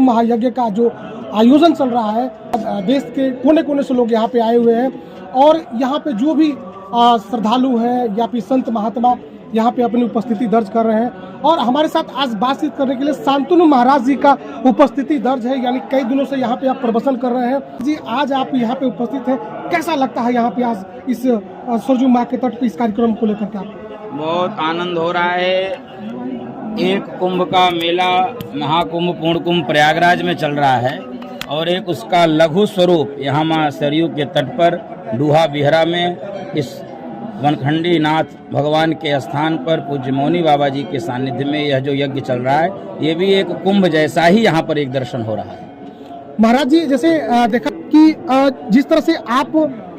महायज्ञ का जो आयोजन चल रहा है, देश के कोने कोने से लोग यहाँ पे आए हुए हैं और यहाँ पे जो भी श्रद्धालु हैं या फिर संत महात्मा यहाँ पे अपनी उपस्थिति दर्ज कर रहे हैं। और हमारे साथ आज बातचीत करने के लिए शांतनु महाराज जी का उपस्थिति दर्ज है, यानी कई दिनों से यहाँ पे आप प्रवचन कर रहे हैं। जी, आज आप यहाँ पे उपस्थित हैं, कैसा लगता है यहाँ पे आज इस सरजू माँ के तट पे इस कार्यक्रम को लेकर के? आप बहुत आनंद हो रहा है। एक कुंभ का मेला महाकुंभ पूर्ण कुंभ प्रयागराज में चल रहा है और एक उसका लघु स्वरूप यहाँ माँ सरयू के तट पर डूहा बिहरा में इस वनखंडी नाथ भगवान के स्थान पर पूज्य मौनी बाबा जी के सानिध्य में यह जो यज्ञ चल रहा है, ये भी एक कुंभ जैसा ही यहाँ पर एक दर्शन हो रहा है। महाराज जी, जैसे देखा कि जिस तरह से आप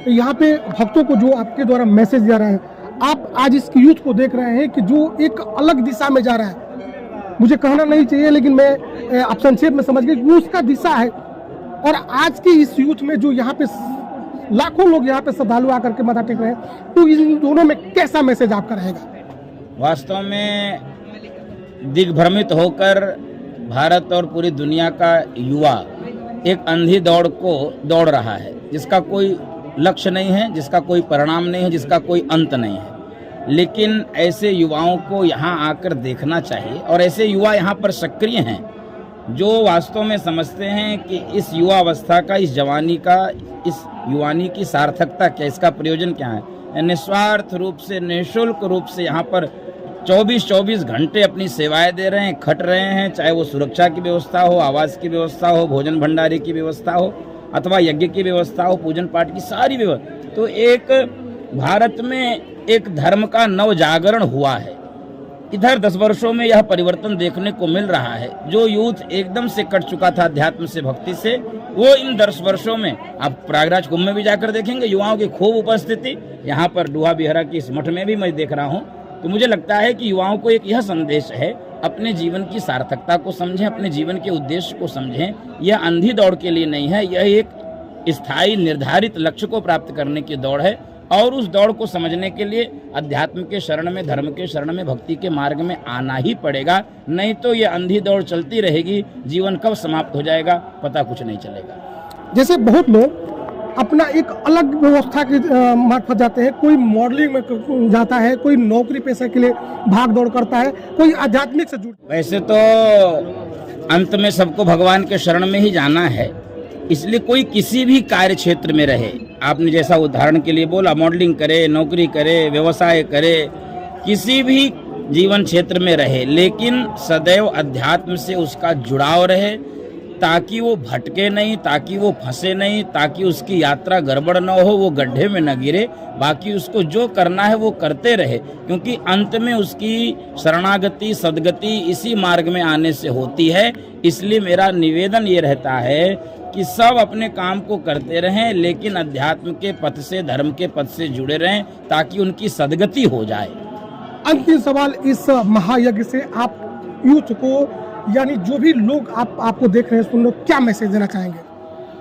यहाँ पे भक्तों को जो आपके द्वारा मैसेज दिया रहे हैं, आप आज इस यूथ को देख रहे हैं कि जो एक अलग दिशा में जा रहा है। मुझे कहना नहीं चाहिए लेकिन मैं आप संक्षेप में समझ गए वो उसका दिशा है। और आज की इस यूथ में जो यहाँ पे लाखों लोग यहाँ पे श्रद्धालु आकर के माथा टेक रहे हैं, तो इन दोनों में कैसा मैसेज आपका रहेगा? वास्तव में दिग्भ्रमित होकर भारत और पूरी दुनिया का युवा एक अंधी दौड़ को दौड़ रहा है, जिसका कोई लक्ष्य नहीं है, जिसका कोई परिणाम नहीं है, जिसका कोई अंत नहीं है। लेकिन ऐसे युवाओं को यहाँ आकर देखना चाहिए और ऐसे युवा यहाँ पर सक्रिय हैं जो वास्तव में समझते हैं कि इस युवा अवस्था का, इस जवानी का, इस युवानी की सार्थकता क्या, इसका प्रयोजन क्या है। निस्वार्थ रूप से, निःशुल्क रूप से यहाँ पर 24-24 घंटे अपनी सेवाएं दे रहे हैं, खट रहे हैं, चाहे वो सुरक्षा की व्यवस्था हो, आवास की व्यवस्था हो, भोजन भंडारी की व्यवस्था हो अथवा यज्ञ की व्यवस्था हो, पूजन पाठ की सारी व्यवस्था। तो एक भारत में एक धर्म का नव जागरण हुआ है। इधर 10 वर्षों में यह परिवर्तन देखने को मिल रहा है। जो यूथ एकदम से कट चुका था अध्यात्म से, भक्ति से, वो इन 10 वर्षों में, आप प्रयागराज कुंभ में भी जाकर देखेंगे युवाओं की खूब उपस्थिति। यहाँ पर डूहा बिहरा की इस मठ में भी मैं देख रहा हूँ। तो मुझे लगता है कि युवाओं को एक यह संदेश है, अपने जीवन की सार्थकता को समझें, अपने जीवन के उद्देश्य को समझें। यह अंधी दौड़ के लिए नहीं है, यह एक स्थायी निर्धारित लक्ष्य को प्राप्त करने की दौड़ है। और उस दौड़ को समझने के लिए अध्यात्म के शरण में, धर्म के शरण में, भक्ति के मार्ग में आना ही पड़ेगा। नहीं तो ये अंधी दौड़ चलती रहेगी, जीवन कब समाप्त हो जाएगा पता कुछ नहीं चलेगा। जैसे बहुत लोग अपना एक अलग व्यवस्था के मार्फत जाते हैं, कोई मॉडलिंग में जाता है, कोई नौकरी पेशे के लिए भाग दौड़ करता है, कोई आध्यात्मिक से जुड़। वैसे तो अंत में सबको भगवान के शरण में ही जाना है, इसलिए कोई किसी भी कार्य क्षेत्र में रहे, आपने जैसा उदाहरण के लिए बोला, मॉडलिंग करे, नौकरी करे, व्यवसाय करे, किसी भी जीवन क्षेत्र में रहे, लेकिन सदैव अध्यात्म से उसका जुड़ाव रहे, ताकि वो भटके नहीं, ताकि वो फंसे नहीं, ताकि उसकी यात्रा गड़बड़ न हो, वो गड्ढे में न गिरे। बाकी उसको जो करना है वो करते रहे, क्योंकि अंत में उसकी शरणागति, सद्गति इसी मार्ग में आने से होती है। इसलिए मेरा निवेदन ये रहता है कि सब अपने काम को करते रहें, लेकिन अध्यात्म के पथ से, धर्म के पथ से जुड़े रहें, ताकि उनकी सद्गति हो जाए। अंतिम सवाल, इस महायज्ञ से आप यूथ को, यानी जो भी लोग आपको देख रहे हैं, सुन लो, क्या मैसेज देना चाहेंगे?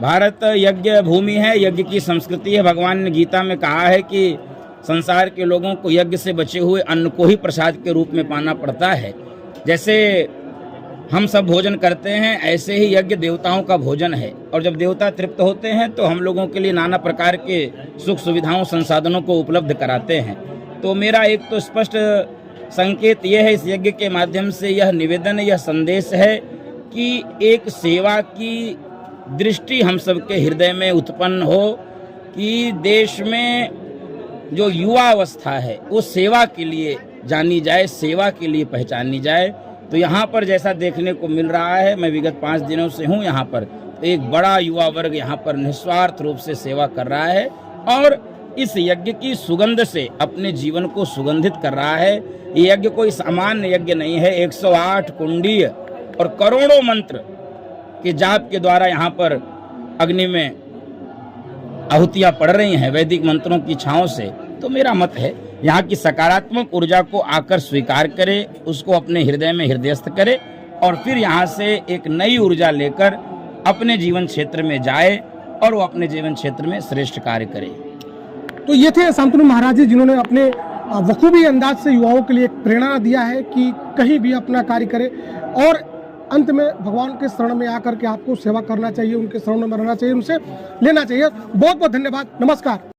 भारत यज्ञ भूमि है, यज्ञ की संस्कृति है। भगवान ने गीता में कहा है कि संसार के लोगों को यज्ञ से बचे हुए अन्न को ही प्रसाद के रूप में पाना पड़ता है। जैसे हम सब भोजन करते हैं, ऐसे ही यज्ञ देवताओं का भोजन है। और जब देवता तृप्त होते हैं तो हम लोगों के लिए नाना प्रकार के सुख सुविधाओं, संसाधनों को उपलब्ध कराते हैं। तो मेरा एक तो स्पष्ट संकेत यह है, इस यज्ञ के माध्यम से यह निवेदन, यह संदेश है कि एक सेवा की दृष्टि हम सबके हृदय में उत्पन्न हो कि देश में जो युवा अवस्था है वो सेवा के लिए जानी जाए, सेवा के लिए पहचानी जाए। तो यहाँ पर जैसा देखने को मिल रहा है, मैं विगत 5 दिनों से हूँ यहाँ पर, तो एक बड़ा युवा वर्ग यहाँ पर निस्वार्थ रूप से सेवा कर रहा है और इस यज्ञ की सुगंध से अपने जीवन को सुगंधित कर रहा है। ये यज्ञ कोई सामान्य यज्ञ नहीं है। 108 कुंडीय और करोड़ों मंत्र के जाप के द्वारा यहाँ पर अग्नि में आहुतियाँ पड़ रही हैं, वैदिक मंत्रों की छाँव से। तो मेरा मत है, यहाँ की सकारात्मक ऊर्जा को आकर स्वीकार करे, उसको अपने हृदय में हृदयस्थ करे और फिर यहाँ से एक नई ऊर्जा लेकर अपने जीवन क्षेत्र में जाए और वो अपने जीवन क्षेत्र में श्रेष्ठ कार्य करे। तो ये थे शांतनु महाराज जी, जिन्होंने अपने बखूबी अंदाज से युवाओं के लिए एक प्रेरणा दिया है कि कहीं भी अपना कार्य करे और अंत में भगवान के शरण में आकर के आपको सेवा करना चाहिए, उनके शरण में रहना चाहिए, उनसे लेना चाहिए। बहुत बहुत धन्यवाद, नमस्कार।